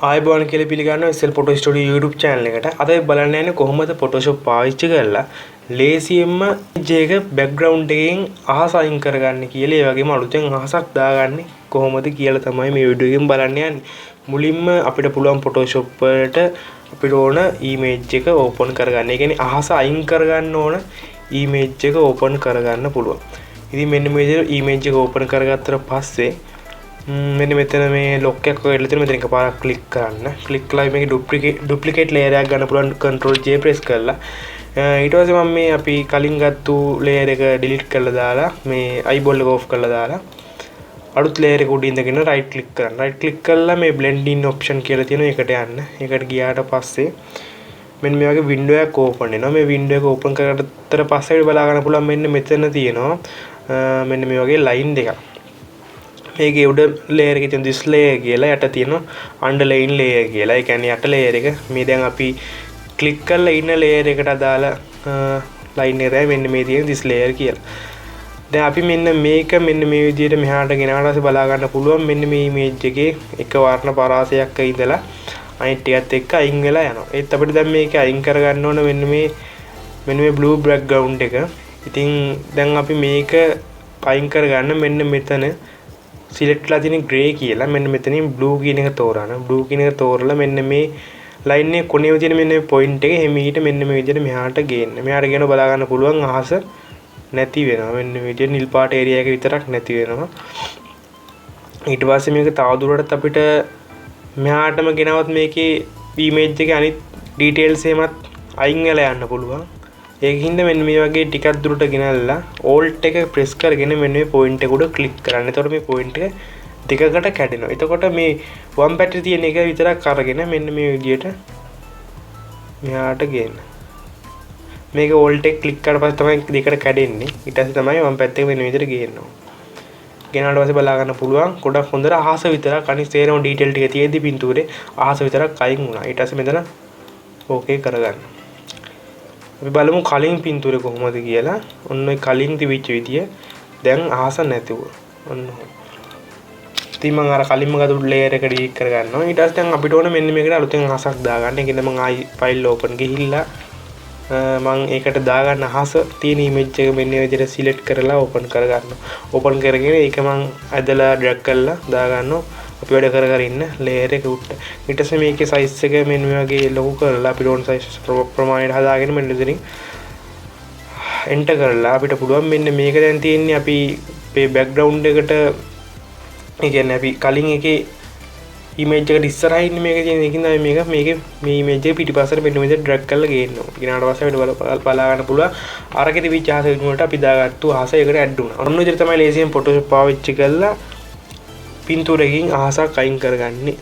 ආයුබෝවන් කියලා පිළිගන්නවා ඉස්සෙල් ෆොටෝ ස්ටුඩියෝ YouTube channel එකට. අද බලන්න යන්නේ කොහොමද Photoshop පාවිච්චි කරලා ලේසියෙන්ම image එක background එකෙන් අහස අයින් කරගන්නේ කියලා. ඒ වගේම අලුතෙන් අහසක් දාගන්නේ කොහොමද කියලා තමයි මේ වීඩියෝ එකෙන් බලන්න යන්නේ. මුලින්ම අපිට පුළුවන් Photoshop වලට අපිට ඕන image එක open කරගන්න. ඒ කියන්නේ අහස අයින් කරගන්න ඕන image එක open කරගන්න පුළුවන්. ඉතින් මෙන්න මේ විදිහට image එක open කරගත්තට පස්සේ මෙන්න මෙතන මේ ලොක් එකක් ඔය ඉල්ල තියෙන මෙතන එකපාරක් ක්ලික් කරන්න. ක්ලික් කළා මේකේ ඩුප්ලිකේට් ලේයර් එකක් ගන්න පුළුවන් control J press කරලා. ඊට පස්සේ මම මේ අපි කලින් ගත්තු ලේයර් එක delete කරලා දාලා මේ eyeball එක off කරලා දාලා අලුත් ලේයර් එක උඩ ඉඳගෙන right click කරන්න. right click කළා මේ blend in option කියලා තියෙනවා. ඒකට යන්න. ඒකට ගියාට පස්සේ මෙන්න මේ වගේ window එකක් open වෙනවා. මේ window එක open කරගත්තට පස්සේ බලා ගන්න පුළුවන් මෙන්න මෙතන තියෙනවා මෙන්න මේ වගේ line දෙකක්. මේකේ උඩ layer එකේ තියෙන this layer කියලා යට තියෙනවා underline layer කියලා. ඒ කියන්නේ යට layer එක මේ දැන් අපි click කරලා ඉන්න layer එකට අදාළ line එක තමයි මෙන්න මේ තියෙන this layer කියලා. දැන් අපි මෙන්න මේක මෙන්න මේ විදිහට මෙහාට ගෙනාවට පස්සේ බලා ගන්න පුළුවන් මෙන්න මේ image එකේ එක වර්ණ පරාසයක් ඉඳලා අනිත් ටිකත් එක්ක අයින් වෙලා යනවා. ඒත් අපිට දැන් මේක අයින් කරගන්න ඕන මෙන්න මේ blue background එක. ඉතින් දැන් අපි මේක අයින් කරගන්න මෙන්න මෙතන select ලා තියෙන grey කියලා මෙන්න මෙතනින් blue කියන එක තෝරන්න. blue කියන එක තෝරලා මෙන්න මේ line එකේ කොනේ තියෙන මෙන්න මේ point එක එමෙහිට මෙන්න මේ විදිහට මෙහාට ගේන්න. මෙහාට ගෙන බලා ගන්න පුළුවන් අහස නැති වෙනවා. මෙන්න මේ විදිහට නිල් පාට area එක විතරක් නැති වෙනවා. ඊට පස්සේ මේක තවදුරටත් අපිට මෙහාටම ගෙනවත් මේකේ image එකේ අනිත් details එහෙමත් අයින් වෙලා යන්න පුළුවන්. ඒකින්ද මෙන්න මේ වගේ ටිකක් දුරට ගෙනල්ලා alt එක press කරගෙන මෙන්න මේ point එක උඩ click කරන්න. එතකොට මේ point එක දෙකකට කැඩෙනවා. එතකොට මේ වම් පැත්තේ තියෙන එක විතරක් අරගෙන මෙන්න මේ විදියට මෙහාට ගේන්න. මේක alt එක click කරලා පස්සේ තමයි දෙකට කැඩෙන්නේ. ඊට පස්සේ තමයි වම් පැත්තේ මෙන්න විදියට ගේනවා. ගෙනාට පස්සේ බලා ගන්න පුළුවන් ගොඩක් හොඳට අහස විතරක් අනිත් සේරම detail ටික තියෙද්දි පින්තූරේ අහස විතරක් අයින් වුණා. ඊට පස්සේ මෙතන okay කරගන්න. අපි බලමු කලින් පින්තූරේ කොහොමද කියලා. ඔන්න ඔය කලින් තිබිච්ච විදිය දැන් අහස නැතුව. ඔන්න. ඉතින් මම අර කලින්ම ගත්ත ලේයර් එක ඩිලීට් කරගන්නවා. ඊට පස්සේ දැන් අපිට ඕන මෙන්න මේකට අලුතෙන් අහසක් දාගන්න. ඒකෙන්ද මම ආයි ෆයිල් ඕපන් ගිහිල්ලා මම ඒකට දාගන්න අහස තියෙන image එක මෙන්න මේ විදිහට select කරලා open කරගන්නවා. open කරගෙන ඒක මම ඇදලා drag කරලා දාගන්නවා. අපි වැඩ කර ඉන්න layer එක උඩට. ඊට පස්සේ මේකේ size එක මෙන්න මේ වගේ ලොකු කරලා අපි ඕන size ප්‍රමාණයට හදාගෙන මෙන්න ඉතින් enter කරලා අපිට පුළුවන් මෙන්න මේක දැන් තියෙන්නේ අපි මේ background එකට ඒ කියන්නේ අපි කලින් එකේ image එකට ඉස්සරහින් මේක තියෙන එකකින් තමයි මේකේ මේ image එක පිටිපස්සට මෙන්න මෙතන drag කරලා ගේනවා. ඊනාට පස්සේ අපිට බලා ගන්න පුළුවන් අරකේ තිබිච්ච අහස වෙනුවට අපි දාගත්තු අහස එකට add වුණා. ඔන්න විදිහට තමයි ලේසියෙන් Photoshop පාවිච්චි කරලා පින්තූරකින් අහසක් අයින් කරගන්නේ.